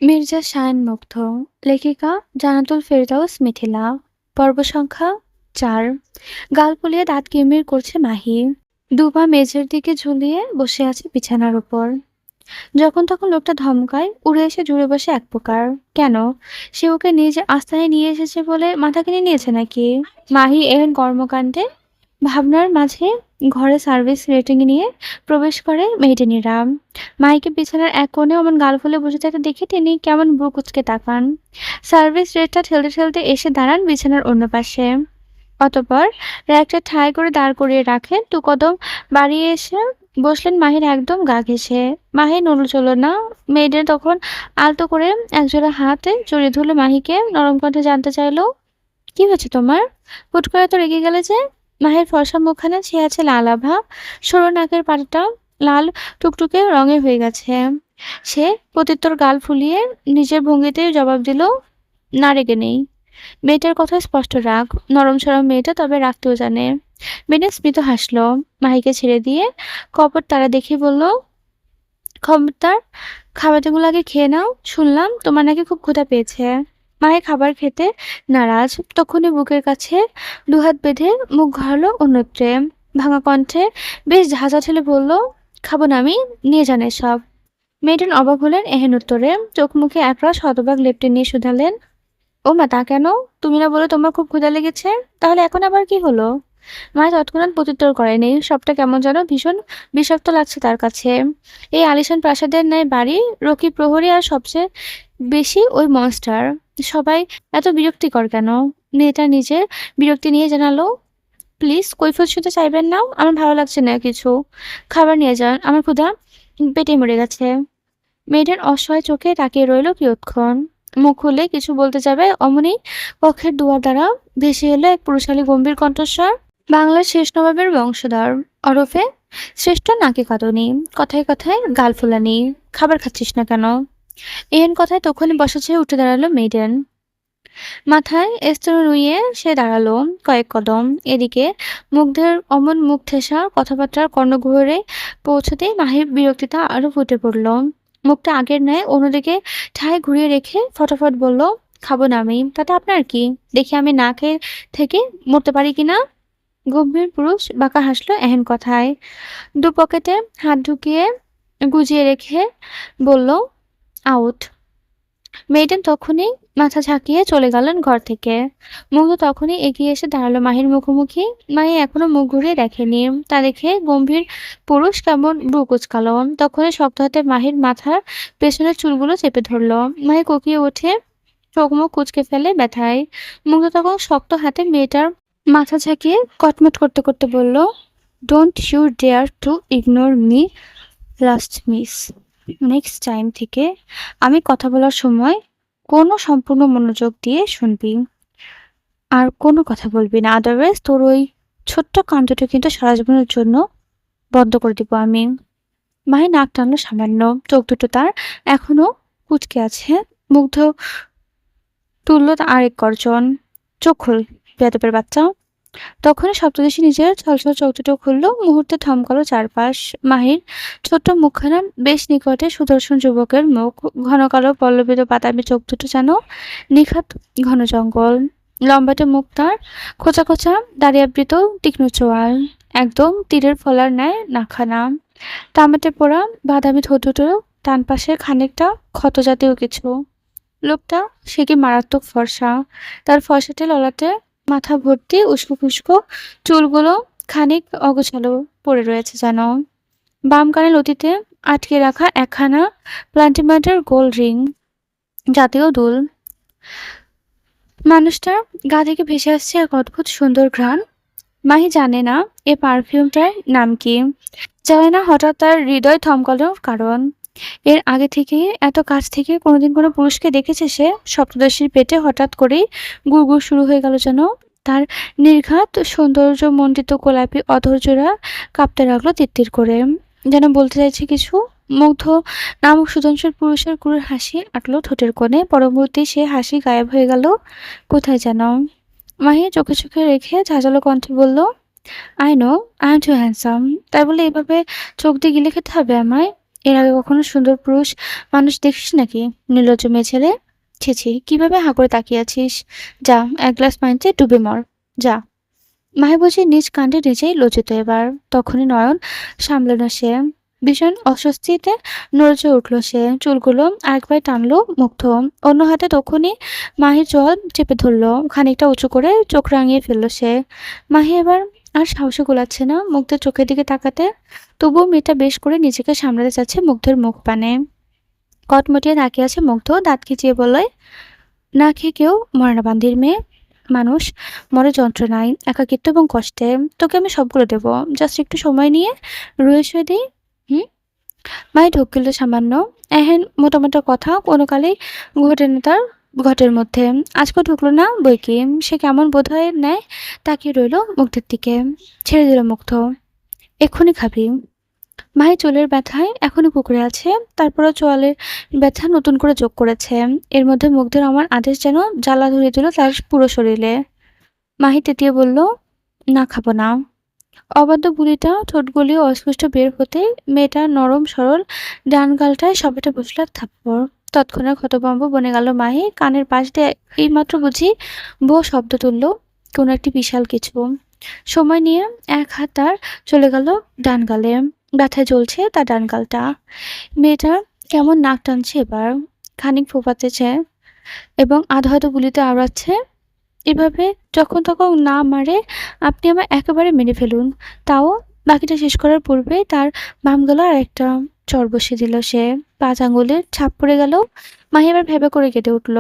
মির্জা শায়ান মুগ্ধ, লেখিকা জান্নাতুল ফেরদৌস মিথিলা। পর্ব সংখ্যা ৪। গাল ফুলিয়ে দাঁত কিরমির করছে মাহি। দুপা মেঝের দিকে ঝুলিয়ে বসে আছে বিছানার উপর। যখন তখন লোকটা ধমকায়, উড়ে এসে জুড়ে বসে এক প্রকার। কেন? সে ওকে নিজে আস্তানায় নিয়ে এসেছে বলে মাথা কিনে নিয়েছে নাকি? মাহি এহেন কর্মকাণ্ডে ভাবনার মাঝে ঘরে সার্ভিস রেটিং নিয়ে প্রবেশ করে মেয়েটেনিরা। মাইকে বিছানার এক কোণে অমন গাল ফুলে বসে থাকতে দেখে তিনি কেমন বুক কুচকে তাকান। সার্ভিস রেটটা ঠেলতে ঠেলতে এসে দাঁড়ান বিছানার অন্য পাশে। অতঃপর র্যাকটা ঠায় করে দাঁড় করিয়ে রাখেন। দু কদম বাড়িয়ে এসে বসলেন মাহির একদম গা ঘেঁষে। মাহি নড়ল চলল না। মেয়েদের তখন আলতো করে একজোড়া হাতে জড়িয়ে ধরল মাহিকে। নরম কণ্ঠে জানতে চাইলো, কি হয়েছে তোমার? হুট করে তো রেগে গেলে যে? মাহির ফর্সা মুখখানা ছেয়ে আছে লাল আভা। সরু নাকের পাটাটা লাল টুকটুকে রঙের হয়ে গেছে। সে প্রত্যুত্তর গাল ফুলিয়ে নিজের ভঙ্গিতে জবাব দিল, না রেগে নেই। মেয়েটার কথা স্পষ্ট রাগ। নরম সরম মেয়েটা, তবে রাখতেও জানে। মেয়েটা স্মিত হাসলো। মাহিকে ছেড়ে দিয়ে কপট তারা দেখে বলল, খবরদার, খাবারগুলো আগে খেয়ে নাও। শুনলাম তোমার নাকি খুব ক্ষুধা পেয়েছে। মায়ের খাবার খেতে নারাজ। তখনই বুকের কাছে দুহাত বেঁধে মুখ ঘাড়ল অন্যত্রে। ভাঙা কণ্ঠে বেশ ঝাঁঝা ঠেলে বলল, খাবো না আমি, নিয়ে যান সব। মেয়েটেন অবাক হলেন এহেন উত্তরে। চোখ মুখে একরাশ হতবাক লেপ্টে নিয়ে শুধালেন, ও মা, তা কেন? তুমি না বলে তোমার খুব ক্ষুধা লেগেছে? তাহলে এখন আবার কি হলো? মায়া তৎক্ষণাৎ প্রত্যুত্তর করেনি। সবটা কেমন যেন ভীষণ বিষাক্ত লাগছে তার কাছে। এই আলিশান প্রাসাদের ন্যায় বাড়ি, রকি প্রহরী, আর সবচেয়ে বেশি ওই মনস্টার। সবাই এত বিরক্তিকর কেন? মেয়েটা নিজের বিরক্তি নিয়ে জানালো, প্লিজ কৈফিয়ত শুনতে চাইবেন না, আমার ভালো লাগছে না কিছু। খাবার নিয়ে যান, আমার ক্ষুধা পেটে মরে গেছে। মেয়েটার অসহায় চোখে তাকিয়ে রইল কিয়ৎক্ষণ। মুখ খুলে কিছু বলতে যাবে, অমনি কক্ষের দুয়ার দ্বারা ভেসে এলো এক পুরুষালী গম্ভীর কণ্ঠস্বর। বাংলার শেষ নবাবের বংশধর, ওরফে শ্রেষ্ঠ নাকি কাঁদুনি, কথায় কথায় গাল ফুলানি। খাবার খাচ্ছিস না কেন? এহেন কথায় তখনই বসা ছেড়ে উঠে দাঁড়ালো মেয়েডেন। মাথায় স্তর নুইয়ে সে দাঁড়ালো কয়েক কদম। এদিকে মুগ্ধের অমন মুখ ঠেসা কথাবার্তার কর্ণগহ্বরে পৌঁছতেই মাহির বিরক্তিতা আরো ফুটে পড়ল। মুখটা আগের ন্যায় অন্যদিকে ঠায় ঘুরিয়ে রেখে ফটাফট বলল, খাবো না আমি, তাতে আপনার কি? দেখি আমি না খেয়ে থেকে মরতে পারি কিনা। গম্ভীর পুরুষ বাঁকা হাসলো এহেন কথায়। দু পকেটে হাত ঢুকিয়ে গুজিয়ে রেখে বলল, আউট। মেয়েটা তখনই মাথা ঝাঁকিয়ে চলে গেলেন ঘর থেকে। মুগ্ধ তখনই এগিয়ে এসে দাঁড়ালো মাহির মুখোমুখি। মাহি এখনো মুখ ঘুরিয়ে দেখেনি। তা দেখে গম্ভীর পুরুষ কেমন ভ্রু কুঁচকালো। তখনই শক্ত হাতে মাহির মাথার পেছনের চুলগুলো চেপে ধরলো। মাহি কোকিয়ে ওঠে, চোখ মুখ কুঁচকে ফেলে ব্যথায়। মুগ্ধ তখন শক্ত হাতে মেয়েটার মাথা ঝাঁকিয়ে কটমট করতে করতে বলল, don't you dare to ignore me last miss. Next time থেকে আমি কথা বলার সময় কোনো সম্পূর্ণ মনোযোগ দিয়ে শুনবি, আর কোনো কথা বলবি না। আদারওয়াইজ তোর ওই ছোট্ট কাণ্ডটা কিন্তু সারা জীবনের জন্য বন্ধ করে দিব আমি। মায়ের নাক টানলো সামান্য। চোখ দুটো তার এখনো কুচকে আছে। মুগ্ধ তুলল আরেক গর্জন, চোখ খোল বেয়াদবের বাচ্চা। তখনই সপ্তদশী নিজের ছলছল চোখ দুটো খুলল। মুহূর্তে থমকালো চারপাশ। মাহির ছোট্ট মুখখানা বেশ নিকটে সুদর্শন যুবকের মুখ। ঘন কালো পল্লবিত বাদামি চোখ দুটো যেন নিখাত ঘন জঙ্গল। লম্বাটে মুখ তার, খোঁচা খোঁচা দাড়িয়াবৃত তীক্ষ্ণ চোয়াল, একদম তীরের ফলার ন্যায় নাকখানা। তামাটে পোড়া বাদামি ঠোঁট দুটো ডান পাশে খানিকটা ক্ষত জাতীয় কিছু। লোকটা সে কি মারাত্মক ফর্সা। তার ফর্সাটে ললাটে মাথা ভর্তি উস্কো খুস্কো চুলগুলো খানিক অগোছালো পড়ে রয়েছে যেন। বাম কানে লতিতে আটকে রাখা একখানা প্লান্টিমাটের গোল রিং জাতীয় দুল। মানুষটার গা থেকে ভেসে আসছে এক অদ্ভুত সুন্দর ঘ্রাণ। মাহি জানে না এ পারফিউমটার নাম কি, জানে না হঠাৎ তার হৃদয় থমকানোর কারণ। এর আগে থেকে এত কাছ থেকে কোনোদিন কোনো পুরুষকে দেখেছে সে। সপ্তদশীর পেটে হঠাৎ করেই গুড়গুড় শুরু হয়ে গেল যেন। তার নির্ঘাত সৌন্দর্য মণ্ডিত গোলাপি অধৈর্যরা কাঁপতে লাগলো তিত্তির করে, যেন বলতে চাইছে কিছু। মুগ্ধ নামক সুদর্শন পুরুষের ক্রূর হাসি আটলো ঠোঁটের কোণে। পরবর্তী সে হাসি গায়েব হয়ে গেল কোথায় যেন। মাহি চোখে চোখে রেখে ঝাঁঝালো কণ্ঠে বলল, I know I am too handsome, তাই বলে এভাবে চোখ দিয়ে গিলে খেতে হবে আমায়? এর আগে কখনো সুন্দর পুরুষ মানুষ দেখিস নাকি? নির্লজ্জ মেয়ে ছেলে। ছি ছি, কিভাবে হাঁ করে তাকিয়ে আছিস? যা, এক গ্লাস পানিতে ডুবে মর। যা। মাহি বুঝি নিজ কাণ্ডে নিজেই লজ্জিত এবার। তখনই নয়ন সামলানো সে। ভীষণ অস্বস্তিতে নড়ে উঠল সে। চুলগুলো আরেকবার টানলো মুগ্ধ। অন্য হাতে তখনই মাহির চোয়াল চেপে ধরলো, খানিকটা উঁচু করে চোখ রাঙিয়ে ফেললো সে। মাহি এবার আর সাহসে গোলাচ্ছে না মুগ্ধের চোখের দিকে তাকাতে। তবুও মেয়েটা বেশ করে নিজেকে সামলাতে চাচ্ছে মুগ্ধের মুখ পানে। কটমটিয়ে তাকিয়ে আছে মুগ্ধ, দাঁত খিচিয়ে বললে, না খেয়ে কেউ মরে না বান্দির মেয়ে। মানুষ মরে যন্ত্রণায়, একাকিত্ব এবং কষ্টে। তোকে আমি সবগুলো দেবো, জাস্ট একটু সময় নিয়ে রুয়ে শুয়ে দিই। হুম। মাই ঢোক গেল সামান্য। এহেন মোটামোটা কথা কোনো কালেই ঘটে না তার ঘটের মধ্যে। আজকে ঢুকলো না বই কি। সে কেমন বোধ হয় নেয় তাকিয়ে রইল মুগ্ধের দিকে। ছেড়ে দিল মুগ্ধ। এক্ষুনি খাবি। মাই চুলের ব্যথায় এখনো কুঁকড়ে আছে, তারপরও চোয়ালের ব্যথা নতুন করে যোগ করেছে। এর মধ্যে মুগ্ধের আমার আদেশ যেন জ্বালা ধরিয়ে দিল তার পুরো শরীরে। মাহি তেতিয়ে বলল, না খাবো না। অবাধ্য বুড়িটা ঠোঁট গলিয়ে অস্পষ্ট বের হতে মেয়েটা নরম সরল ডান গালটায় সবেটে বসল এক থাপ্পড়। তৎক্ষণাৎ হতভম্ব বনে গেল মাহি। কানের পাশ দিয়ে এইমাত্র বুঝি বউ শব্দ তুলল কোনো একটি বিশাল কিছু। সময় নিয়ে এক হাত তার চলে গেল ডান গালে। ব্যথায় জ্বলছে তার ডান গালটা। মেয়েটা কেমন নাক টানছে এবার, খানিক ফোপাতেছে এবং আধো আধো গুলিতে আওড়াচ্ছে। এভাবে যখন তখন না মারে আপনি আমায় একেবারে মেরে ফেলুন। তাও বাকিটা শেষ করার পূর্বে তার বাম গলা আর একটা চড় বসিয়ে দিল সে। 5 আঙুলের ছাপ পড়ে গেল। মাহি এবার ভেবে করে কেটে উঠল।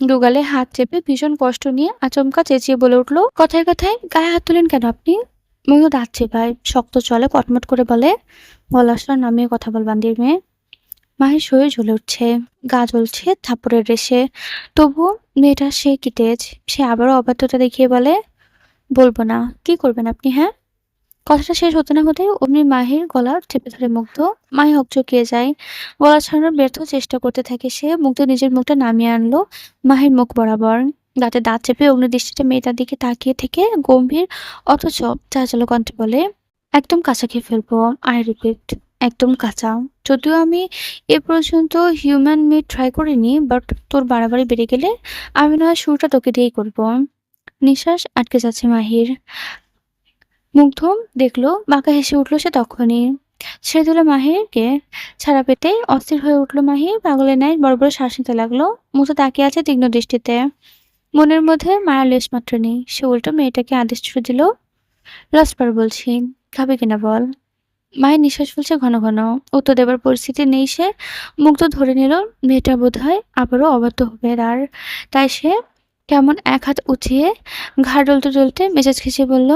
দুগালে হাত চেপে ভীষণ কষ্ট নিয়ে আচমকা চেঁচিয়ে বলে উঠল, কথায় কথায় গায়ে হাত তুলেন কেন আপনি? মুখ দাঁত চেপায়, শক্ত চলে কটমট করে বলে, গলার স্বর নামিয়ে কথা বল বান্দির মেয়ে। মাহির শরীর জ্বলে উঠছে, গা জ্বলছে থাপ্পড়ের রেশে। তবুও মেয়েটা সে কি তেজ। সে আবারও অবাধ্যতা দেখিয়ে বলে, বলবো না। কি করবেন আপনি? হ্যাঁ। কথাটা শেষ হতে না হতেই অমনি মাহির গলা চেপে ধরে মুগ্ধ। মাহি হকচকিয়ে যায়। গলা ছাড়ানোর ব্যর্থ চেষ্টা করতে থাকে সে। মুগ্ধ নিজের মুখটা নামিয়ে আনলো মাহির মুখ বরাবর। দাঁতে দাঁত চেপে অগ্নিদৃষ্টিতে মেয়েটার দিকে তাকিয়ে থেকে গম্ভীর অথচ চাঁচালো কণ্ঠে বলে, একদম কাঁচা খেয়ে ফেলবো। আই রিপিট, একদম কাঁচা। যদিও আমি এ পর্যন্ত হিউম্যান মিট ট্রাই করিনি, বাট তোর বাড়াবাড়ি বেড়ে গেলে আমি না হয় শুরুটা তোকে দিয়েই করবো। নিঃশ্বাস আটকে যাচ্ছে মাহির। মুগ্ধ দেখলো, বাঁকা হেসে উঠল সে তখনই। ছেড়ে দিল মাহিরকে। ছাড়া পেতে অস্থির হয়ে উঠল মাহি। পাগলের ন্যায় বড় বড় শ্বাস নিতে লাগলো। মুগ্ধ তাকিয়ে আছে তীক্ষ্ণ দৃষ্টিতে। মনের মধ্যে মায়ার লেশ মাত্র নেই। সে উল্টো মেয়েটাকে আদেশ ছুড়ে দিল, লাস্ট বার বলছি, খাবে কিনা বল। মায়ের নিঃশ্বাস ফেলছে ঘন ঘন। উত্তর দেবার পরিস্থিতি নেই সে। মুগ্ধ ধরে নিল মেয়েটা বোধ হয় আবারও অবাধ্য হবে আর। তাই সে কেমন এক হাত উঠিয়ে ঘাড় ডলতে ডলতে মেজাজ খিচিয়ে বলল,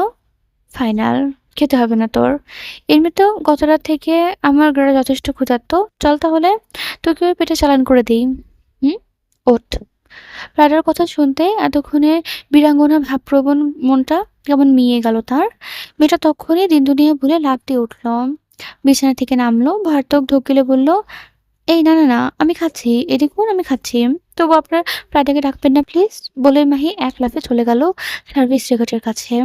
ফাইনাল। খেতে হবে না তোর। এমনিতেও গত রাত থেকে আমার গলা যথেষ্ট ক্ষুধার্ত। চল তাহলে তোকেও পেটে চালান করে দিই। হুম। ওঠ। প্রাডার কথা শুনতে এতক্ষণে বীরাঙ্গনা ভাবপ্রবণ মনটা কেমন মিয়ে গেল তার। মেয়েটা তখনই দিন দুনিয়া ভুলে লাফ দিয়ে উঠল। বিছানা থেকে নামলো, ভার্তক ঢোকিলে বলল, এই না না না, আমি খাচ্ছি, এদিকুন আমি খাচ্ছি। তবু আপনার প্রাডাকে ডাকবেন না প্লিজ। বলে মাহি এক লাফে চলে গেল সার্ভিস রেকর্ডের কাছে।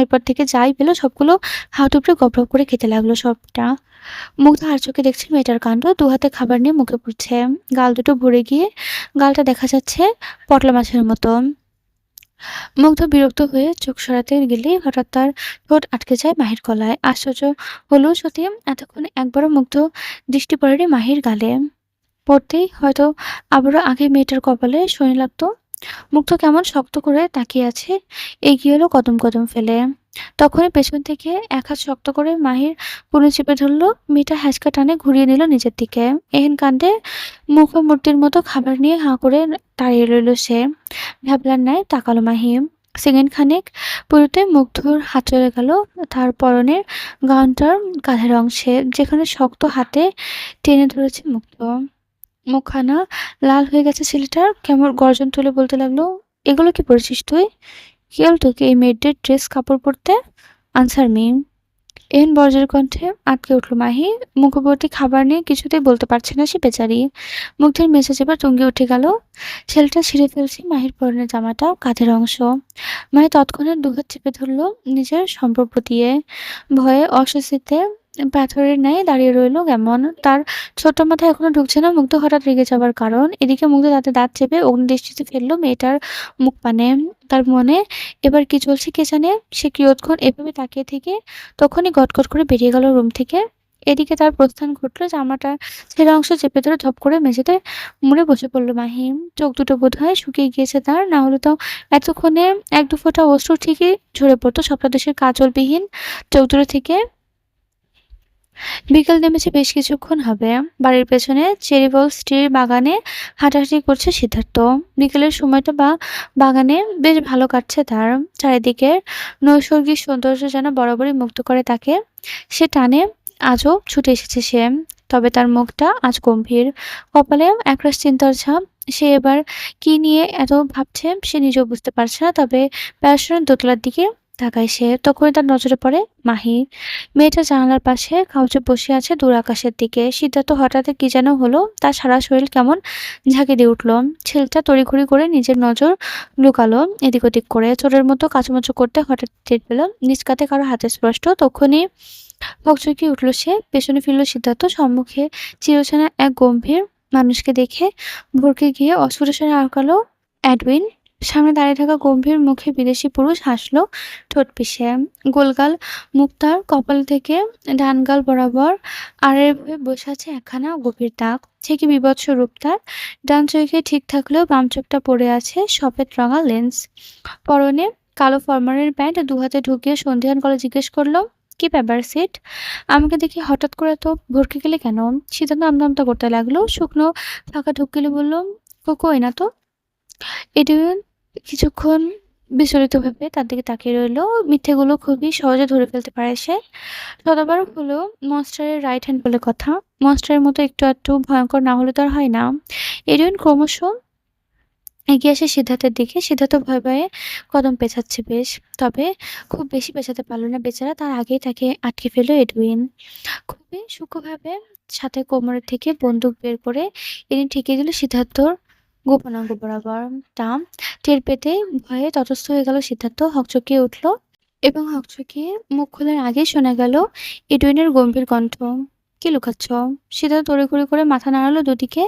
এরপর থেকে যাই পেলো সবগুলো হাত উপরে গপগপ করে খেতে লাগলো সবটা। মুগ্ধ আর চোখে দেখছে মেয়েটার কাণ্ড। 2 হাতে খাবার নিয়ে মুখে পুড়ছে। গাল দুটো ভরে গিয়ে গালটা দেখা যাচ্ছে পটলা মাছের মতো। মুগ্ধ বিরক্ত হয়ে চোখ সরাতে গেলে হঠাৎ তার ঠোঁট আটকে যায় মাহির গলায়। আশ্চর্য হলো সত্যি, এতক্ষণ একবারও মুগ্ধ দৃষ্টি পড়েনি মাহির গালে। পড়তেই হয়তো আবারও আগে মেয়েটার কপালে শনি লাগতো। মুগ্ধ কেমন শক্ত করে তাকিয়ে আছে। এগিয়ে এলো কদম কদম ফেলে। তখনই পেছন থেকে এক হাত শক্ত করে মাহির পুনে চেপে ধরলো। মেয়েটা হ্যাঁচকা টানে ঘুরিয়ে নিল নিজের দিকে। এহেন কাণ্ডে মুখমূর্তির মতো খাবার নিয়ে হাঁ করে দাঁড়িয়ে রইল সে। ভ্যাবলার ন্যায় তাকালো মাহি। সেকেন্ড খানেক পুরোতে মুগ্ধর হাত চলে গেল তার পরনের গাউনটার কাঁধের অংশে, যেখানে শক্ত হাতে টেনে ধরেছে মুগ্ধ। মুখখানা লাল হয়ে গেছে ছেলেটার। কেমন গর্জন তুলে বলতে লাগলো, এগুলো কি পরেছিস তুই? কে বল তোকে এই মেয়েদের ড্রেস কাপড় পরতে? Answer me. এহেন বর্জ্যের কণ্ঠে আটকে উঠল মাহি। মুখবর্তী খাবার নিয়ে কিছুতেই বলতে পারছে না সে বেচারি। মুগ্ধের মেজাজ এবার তুঙ্গে উঠে গেল। ছেলেটা ছিঁড়ে ফেলছে মাহির পরনের জামাটা, কাঁধের অংশ। মাহি তৎক্ষণাৎ দুহাত চেপে ধরল নিজের সম্প্রপ দিয়ে। ভয়ে অস্বস্তিতে পাথরের ন্যায় দাঁড়িয়ে রইল কেমন। তার ছোট্ট মাথায় এখনো ঢুকছে না মুগ্ধ হঠাৎ রেগে যাবার কারণ। এদিকে মুগ্ধ দাঁতে দাঁত চেপে অগ্নিদৃষ্টিতে ফেলল মেয়েটার মুখপানে। তার মনে এবার কি চলছে কে জানে। সে কিয়ৎক্ষণ এভাবে তাকিয়ে থেকে তখনই গটগট করে বেরিয়ে গেল রুম থেকে। এদিকে তার প্রস্থান ঘটল। জামাটার ছেঁড়া অংশ চেপে ধরে ধপ করে মেঝেতে মুড়ে বসে পড়ল মাহিম। চোখ দুটো বোধহয় শুকিয়ে গিয়েছে তার, না হলে তো এতক্ষণে এক দু ফোঁটা অশ্রু ঠিকই ঝরে পড়তো স্বপ্নাদেশের কাজলবিহীন চোখ দুটো থেকে। বিকেল নেমেছে বেশ কিছুক্ষণ হবে। বাড়ির পেছনে চেরিবলস ট্রির বাগানে হাঁটাহাঁটি করছে সিদ্ধার্থ। বিকেলের সময়টা বাগানে বেশ ভালো কাটছে তার। চারিদিকের নৈসর্গিক সৌন্দর্য যেন বরাবরই মুগ্ধ করে তাকে। সে টানে আজও ছুটে এসেছে সে। তবে তার মুখটা আজ গম্ভীর, কপালে একরাশ চিন্তার ছাপ। সে এবার কি নিয়ে এত ভাবছে সে নিজেও বুঝতে পারছে না। তবে প্যারসনের দোতলার দিকে তাকায় সে, তখনই তার নজরে পড়ে মাহি। মেয়েটা জানালার পাশে কাউচে বসে আছে দূর আকাশের দিকে। সিদ্ধার্থ হঠাৎ কি যেন হলো, তার সারা শরীর কেমন ঝাঁকি দিয়ে উঠল। ছেলেটা তড়িঘড়ি করে নিজের নজর লুকালো এদিক ওদিক করে। চোরের মতো কাচুমাচু করতে হঠাৎ টের পেল নিজ কাতে কারো হাতে স্পষ্ট। তখনই হকচকিয়ে উঠল সে, পেছনে ফিরল সিদ্ধার্থ। সম্মুখে চিরচেনা এক গম্ভীর মানুষকে দেখে ভরকে গিয়ে অস্ফুট স্বরে আওড়ালো, এডউইন। সামনে দাঁড়িয়ে থাকা গম্ভীর মুখে বিদেশি পুরুষ হাসলো ঠোঁট পিষে। গোলগাল মুখ তার, কপাল থেকে ডান গাল বরাবর আড়ের হয়ে বসে আছে একখানা গভীর দাগ। সে কি বীভৎস রূপ তার। ডান চোখে ঠিক থাকলেও বাম চোখটা পড়ে আছে সফেদ রঙা লেন্স। পরনে কালো ফরমালের প্যান্ট। দুহাতে ঢুকিয়ে সন্ধিহান গলায় জিজ্ঞেস করলো, কি ব্যাপার সিট? আমাকে দেখে হঠাৎ করে এত ভরকে গেলে কেন? সিদ্ধান্ত আমতা করতে লাগলো। শুকনো ফাঁকা ঢুকিলে বলল, কই না তো। এডুইন কিছুক্ষণ বিচলিতভাবে তার দিকে তাকিয়ে রইল। মিথ্যেগুলো খুবই সহজে ধরে ফেলতে পারে সে। শতবার হলো মনস্টারের রাইট হ্যান্ড বলে কথা। মনস্টারের মতো একটু আধটু ভয়ঙ্কর না হলে তো আর হয় না। এডুইন ক্রমশ এগিয়ে আসে সিদ্ধার্থের দিকে। সিদ্ধার্থ ভয়ে ভয়ে কদম পেছাচ্ছে বেশ, তবে খুব বেশি পেছাতে পারল না বেচারা। তার আগেই তাকে আটকে ফেলল এডুইন। খুবই সূক্ষ্মভাবে সাথে কোমরের থেকে বন্দুক বের করে এনে ঠেকিয়ে দিল সিদ্ধার্থর গোপনাঙ্গ বরাবর। তা টের পেতে ভয়ে তটস্থ হয়ে গেল সিদ্ধার্থ। হকচকিয়ে উঠল এবং হকচকিয়ে মুখ খোলার আগেই শোনা গেল এডুইনের গম্ভীর কণ্ঠ, কি লুকাচ্ছ? সিদ্ধার্থ তড়িঘড়ি করে মাথা নাড়ালো দুদিকে।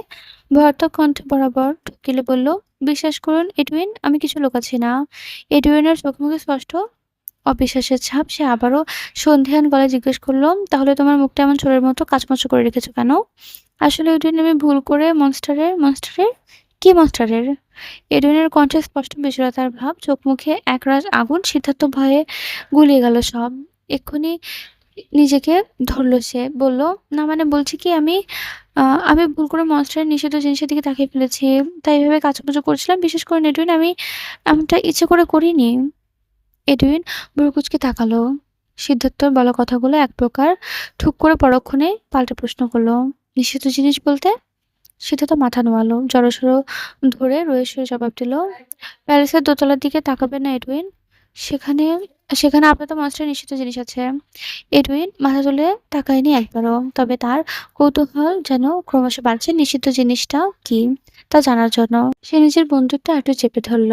ভয়ার্থক কণ্ঠ বরাবর ঠকিলে বলল, বিশ্বাস করুন এডুইন, আমি কিছু লুকাচ্ছি না। এডুইনের চোখ মুখে স্পষ্ট অবিশ্বাসের ছাপ। সে আবারও সন্ধিহান গলায় জিজ্ঞেস করল, তাহলে তোমার মুখটা এমন চোরের মতো কাচমাচু করে রেখেছো কেন? আসলে এডুইন, আমি ভুল করে মনস্টারের কি মনস্টারের? এডুইনের কণ্ঠে স্পষ্ট বিচলতার ভাব, চোখ মুখে একরাশ আগুন। সিদ্ধার্থ ভয়ে গুলিয়ে গেল সব। এক্ষুনি নিজেকে ধরল সে, বলল, না মানে বলছি কি আমি ভুল করে মনস্টারের নিষিদ্ধ জিনিসের দিকে তাকিয়ে ফেলেছি, তাই এভাবে কাচুমাচু করছিলাম। বিশেষ করে এডুইন, আমি এমনটা ইচ্ছে করে করিনি। এডুইন ভ্রুকুঁচকে তাকালো। সিদ্ধার্থর বলা কথাগুলো এক প্রকার ঠুক করে পরক্ষণে পাল্টে প্রশ্ন করলো, নিষিদ্ধ জিনিস বলতে? সিদ্ধার্থ মাথা নোয়ালো, জড়সড় ধরে রয়ে সয়ে জবাব দিল, প্যালেসের দোতলার দিকে তাকাবেন না এডুইন। সেখানে সেখানে আপাতত মনস্টারের নিষিদ্ধ জিনিস আছে। এডুইন মাথা তুলে তাকায়নি একবারও, তবে তার কৌতূহল যেন ক্রমশ বাড়ছে নিষিদ্ধ জিনিসটা কি তা জানার জন্য। সে নিজের বন্দুকটা একটু চেপে ধরল।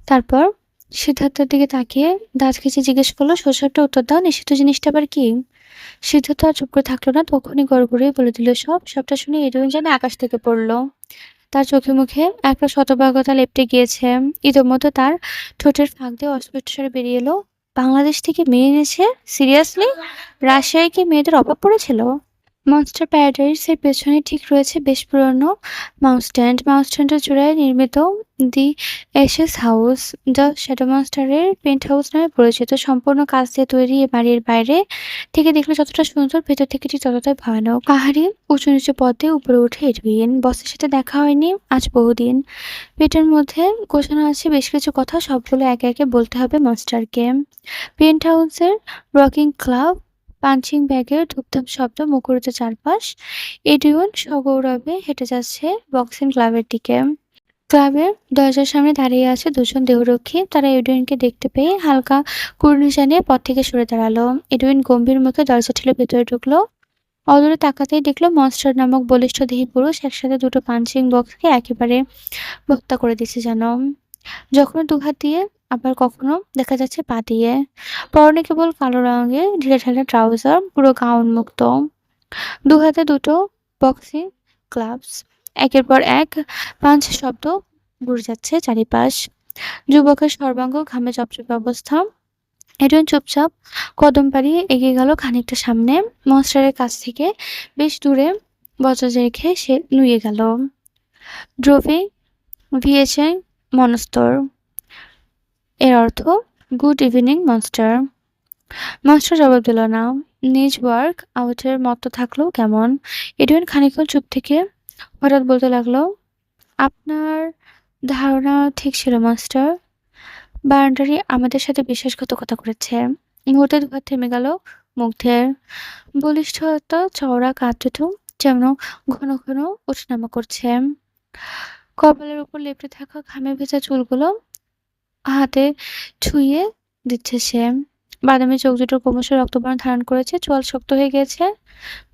তারপর সিদ্ধার্থের দিকে তাকিয়ে দাঁত খিঁচে জিজ্ঞেস করলো, সোজা একটা উত্তর দাও, নিষিদ্ধ জিনিসটা আবার কি? সিদ্ধার্থ আর চুপ করে থাকলো না, তখনই গড়গড়িয়ে বলে দিল সবটা শুনে এডুইন যেন আকাশ থেকে পড়লো। তার চোখে মুখে একটা শতভাগতা লেপ্টে গিয়েছে। ইতোমধ্যে তার ঠোঁটের ফাঁক দিয়ে অস্পষ্ট স্বরে বেরিয়ে এলো, বাংলাদেশ থেকে মেয়ে এনেছে? সিরিয়াসলি? রাশিয়ায় কি মেয়েদের অভাব পড়েছিল? মনস্টার প্যারাডাইসের পেছনে ঠিক রয়েছে বেশ পুরনো মাউসস্ট্যান্ড। মাউসস্ট্যান্ডের চূড়ায় নির্মিত the Ashes house, the shadow মনস্টারের পেন্ট হাউস নামে পরিচিত। সম্পূর্ণ কাঁচ দিয়ে তৈরি এ বাড়ির বাইরে থেকে দেখলে যতটা সুন্দর, ভেতর থেকে ঠিক ততটাই ভয়ানক। পাহাড়ি উঁচু নিচু পথে উপরে উঠে এডুইন। বসের সাথে দেখা হয়নি আজ বহুদিন। পেটের মধ্যে গোছানো আছে বেশ কিছু কথা, সবগুলো একে একে বলতে হবে মনস্টারকে। পেন্ট হাউসের রকিং ক্লাব, পাঞ্চিং ব্যাগের ধূপধাপ শব্দ মুখরিত চারপাশ। এডুইন সগৌরবে হেঁটে যাচ্ছে বক্সিং ক্লাবের দিকে। ক্লাবের দরজার সামনে দাঁড়িয়ে আছে দুজন দেহরক্ষী। তারা এডুইনকে দেখতে পেয়ে হালকা কুর্নি জানিয়ে পথ থেকে সরে দাঁড়ালো। এডুইন গম্ভীর মুখে দরজা ঠেলে ভেতরে ঢুকলো। অদূরে তাকাতেই দেখলো মনস্টার নামক বলিষ্ঠদেহী পুরুষ একসাথে দুটো পাঞ্চিং বক্সকে একেবারে হত্যা করে দিচ্ছে যেন। যখন দুহাত দিয়ে আবার কখনো দেখা যাচ্ছে পা দিয়ে। পরনে কেবল কালো রঙের ঢিলেঢালা ট্রাউজার, পুরো গা উন্মুক্ত। ২ হাতে দুটো বক্সি গ্লাভস। একের পর এক পাঞ্চ শব্দ ঘুরে যাচ্ছে চারিপাশ। যুবকের সর্বাঙ্গ ঘামে চপচপে অবস্থা। এডুইন চুপচাপ কদম বাড়িয়ে এগিয়ে গেল খানিকটা সামনে। মনস্টারের কাছ থেকে বেশ দূরে বজ্র রেখে সে নুয়ে গেল। ড্রোভি ভিএচআই মনস্তর। এর অর্থ গুড ইভিনিং মনস্টার। মনস্টার জবাব দিল না। নিজ ওয়ার্ক আউটের মতো থাকলো কেমন। এডুইন খানিকক্ষণ চুপ থেকে হঠাৎ বলতে লাগলো, আপনার ধারণা ঠিক ছিল মাস্টার। বারান্ডারি আমাদের সাথে বিশ্বাসঘাতকতা করেছে। মুহূর্তে দুহাত থেমে গেল মুগ্ধের। বলিষ্ঠতা চওড়া কাঁধ দুটো যেন ঘন ঘন ওঠানামা করছে। কপালের উপর লেপ্টে থাকা ঘামে ভেজা চুলগুলো হাতে ছুঁয়ে দিচ্ছে সে। বাদামি চোখ দুটো ক্রমশ রক্তবর্ণ ধারণ করেছে, চোয়াল শক্ত হয়ে গেছে।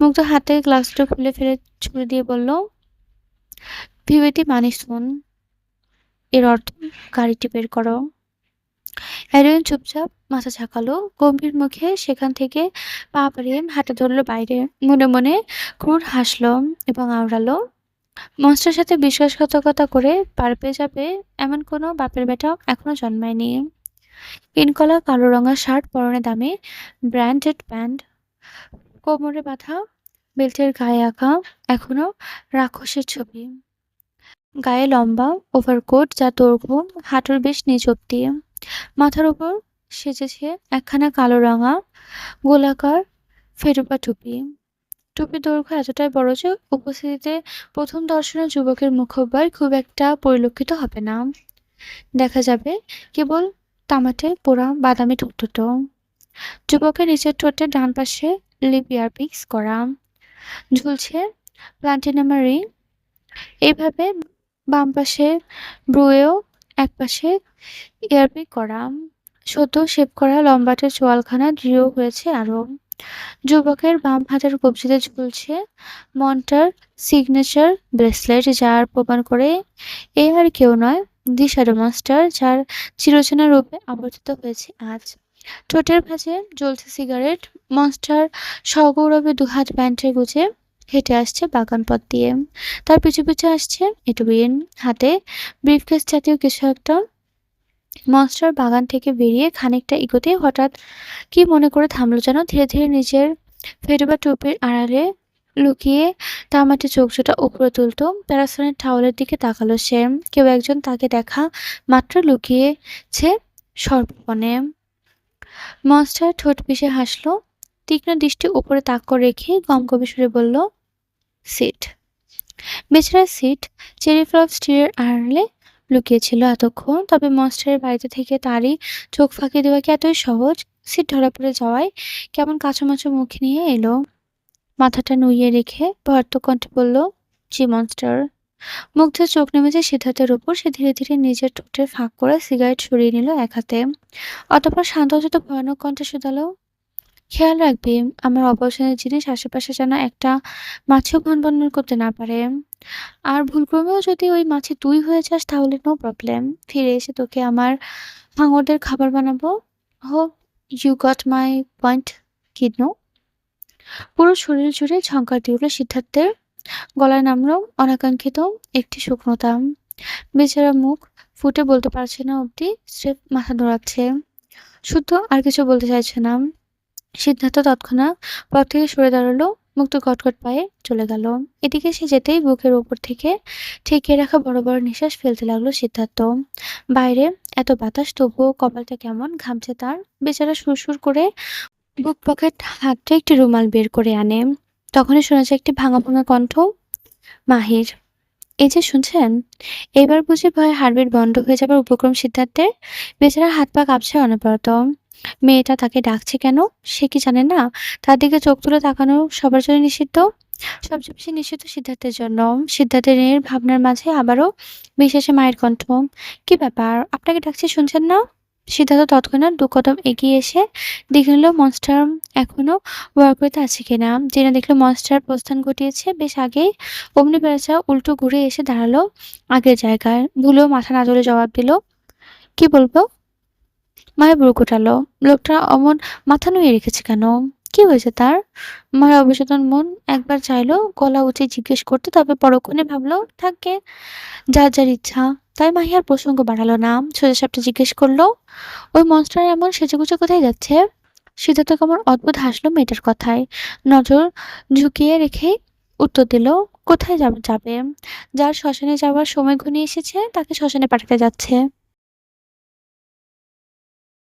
মুগ্ধ হাতে গ্লাসটা খুলে ফেলে ছুঁড়ে দিয়ে বলল, ভিবেটি মানি শুন। এর অর্থ গাড়িটি বের করো। এডুইন চুপচাপ মাথা ঝাঁকালো, গম্ভীর মুখে সেখান থেকে পা বাড়িয়ে হাঁটা ধরলো বাইরে। মনে মনে ক্রুর হাসলো এবং আওড়ালো, মনস্টারের সাথে বিশ্বাসঘাতকতা করে পার পেয়ে যাবে এমন কোনো বাপের বেটা এখনো জন্মায়নি। ইনকলা কালো রঙা শার্ট, পরনে দামি ব্র্যান্ডেড প্যান্ট, কোমরে বাঁধা বেল্টের গায়ে আঁকা এখনো রাক্ষসের ছবি। গায়ে লম্বা ওভারকোট যার দৈর্ঘ্য হাঁটুর বেশ নিচ অব্দি। মাথার উপর সেজেছে একখানা কালো রঙা গোলাকার ফেরুপা টুপি। টুপির দৈর্ঘ্য এতটাই বড় যে উপস্থিতিতে প্রথম দর্শনে যুবকের মুখোব্বর খুব একটা পরিলক্ষিত হবে না। দেখা যাবে কেবল তামাটে পোড়া বাদামি ঠোঁট। যুবকের নিচের ঠোঁটের ডান পাশে লিপ ইয়ারপিক্স করা, ঝুলছে প্লাটিনাম রিং। এইভাবে বাম পাশে ব্রুয়েও একপাশে ইয়ারপিক করা। সদ্য শেভ করা লম্বাটে চোয়ালখানা দৃঢ় হয়েছে আরো। যুবকের বাম হাতের কবজিতে ঝুলছে মন্টার সিগনেচার ব্রেসলেট, যার প্রমাণ করে এ আর কেউ নয়, দি শ্যাডো মাস্টার, যার চিরচেনা রূপে আবর্তিত হয়েছে আজ। ঠোঁটের ভাঁজে জ্বলছে সিগারেট। মনস্টার সগৌরবে দুহাত প্যান্টে গুজে হেঁটে আসছে বাগান পথ দিয়ে। তার পিছু পিছু আসছে এডুইন, হাতে ব্রিফকেস জাতীয় কিছু একটা। মনস্টার বাগান থেকে বেরিয়ে খানিকটা এগোতেই হঠাৎ কি মনে করে থামলো যেন। ধীরে ধীরে নিজের ফেরুবা টুপির আড়ালে লুকিয়ে তামাটে চোখ জোড়া উপরে তুলতো প্যারাসনের টাওয়ালের দিকে তাকালো সে। কেউ একজন তাকে দেখা মাত্র লুকিয়েছে সর্বপনে। মনস্টার ঠোঁট পিষে হাসলো, তীক্ষ্ণ দৃষ্টি উপরে তাক করে রেখে গমগমে সুরে বলল, সিট। বেচারা সিট চেরি ফ্লপ স্টিরের আড়ালে লুকিয়েছিল এতক্ষণ, তবে মনস্টারের বাড়িতে থেকে তারই চোখ ফাঁকি দেওয়া কি এতই সহজ। সিট ধরা পড়ে যাওয়ায় কেমন কাঁচুমাচু মুখ নিয়ে এলো। মাথাটা নুইয়ে রেখে ভয়ার্ত কণ্ঠে বলল, জি মনস্টার। মুগ্ধের চোখ নেমেছে সিদ্ধার্থের উপর। সে ধীরে ধীরে নিজের ঠোঁটের ফাঁক করে সিগারেট সরিয়ে নিল এক হাতে। অতঃপর শান্তশত ভয়ানক কণ্ঠে শুধালো, খেয়াল রাখবি আমার অপছন্দের জিনিস আশেপাশে যেন একটা মাছিও ভনভন করতে না পারে। আর ভুলক্রমেও যদি ওই মাছি তুই হয়ে যাস তাহলে নো প্রবলেম, ফিরে এসে তোকে আমার হাঙরদের খাবার বানাবো। হো, ইউ গট মাই পয়েন্ট কিডনো। পুরো শরীর জুড়ে ঝংকার দিয়ে উঠল সিদ্ধার্থের। গলায় নামল অনাকাঙ্ক্ষিত একটি শুকনোতা। বেচারা মুখ ফুটে বলতে পারছে না অবধি স্রেফ মাথা দোলাচ্ছে, শুদ্ধ আর কিছু বলতে চাইছে না। সিদ্ধার্থ তৎক্ষণাৎ পথ থেকে সরে দাঁড়ালো, মুক্ত কটকট পায়ে চলে গেল। এদিকে সে যেতেই বুকের ওপর থেকে ঠেকিয়ে রাখা বড় বড় নিঃশ্বাস ফেলতে লাগলো সিদ্ধার্থ। বাইরে এত বাতাস, তবুও কপালটা কেমন ঘামছে তার। বেচারা সুরসুর করে বুক পকেট হাতটা একটি রুমাল বের করে আনে। তখনই শোনা যায় একটি ভাঙা ভাঙা কণ্ঠ, মাহির। এই যে শুনছেন। এবার বুঝি ভয়ে হার্টবিট বন্ধ হয়ে যাবার উপক্রম সিদ্ধার্থের। বেচারা হাত পা কাঁপছে অনবরত। মেয়েটা তাকে ডাকছে কেন সে কি জানে না? তার দিকে চোখ তুলে তাকানো সবার জন্য নিষিদ্ধ। সবচেয়ে বেশি নিষিদ্ধ সিদ্ধার্থের জন্য। সিদ্ধার্থের ভাবনার মাঝে আবারও বিশ্বাসে মায়ের কণ্ঠ, কি ব্যাপার আপনাকে ডাকছে শুনছেন না? সিদ্ধার্থ তৎক্ষণাৎ ২ কদম এগিয়ে এসে দেখে নিল মনস্টার এখনো ওয়ার্কওয়েতে আছে কিনা। জেনে দেখলো মনস্টার প্রস্থান ঘটিয়েছে বেশ আগেই। অমনি বেচারা উল্টো ঘুরে এসে দাঁড়ালো আগের জায়গায়। ভুলেও মাথা না তুলে জবাব দিল, কি বলবো? মায়া ভ্রু কুঁচকালো। লোকটা অমন মাথা নুয়ে রেখেছে কেন? কি হয়েছে তার? মায়ের অবচেতন মন একবার চাইলো গলা উঁচিয়ে জিজ্ঞেস করতে, তবে পরক্ষণে ভাবলো থাকে, যার ইচ্ছা। তাই মাহি আর প্রসঙ্গ বাড়ালো না, সোজাসাপটা জিজ্ঞেস করলো, ওই মনস্টার এমন সেজেগুজে কোথায় যাচ্ছে? সিদ্ধার্থ কেমন অদ্ভুত হাসলো মেয়েটার কথায়, নজর ঝুঁকিয়ে রেখে উত্তর দিল, কোথায় যাবে? যার শ্মশানে যাওয়ার সময় ঘনিয়ে এসেছে, তাকে শ্মশানে পাঠাতে যাচ্ছে।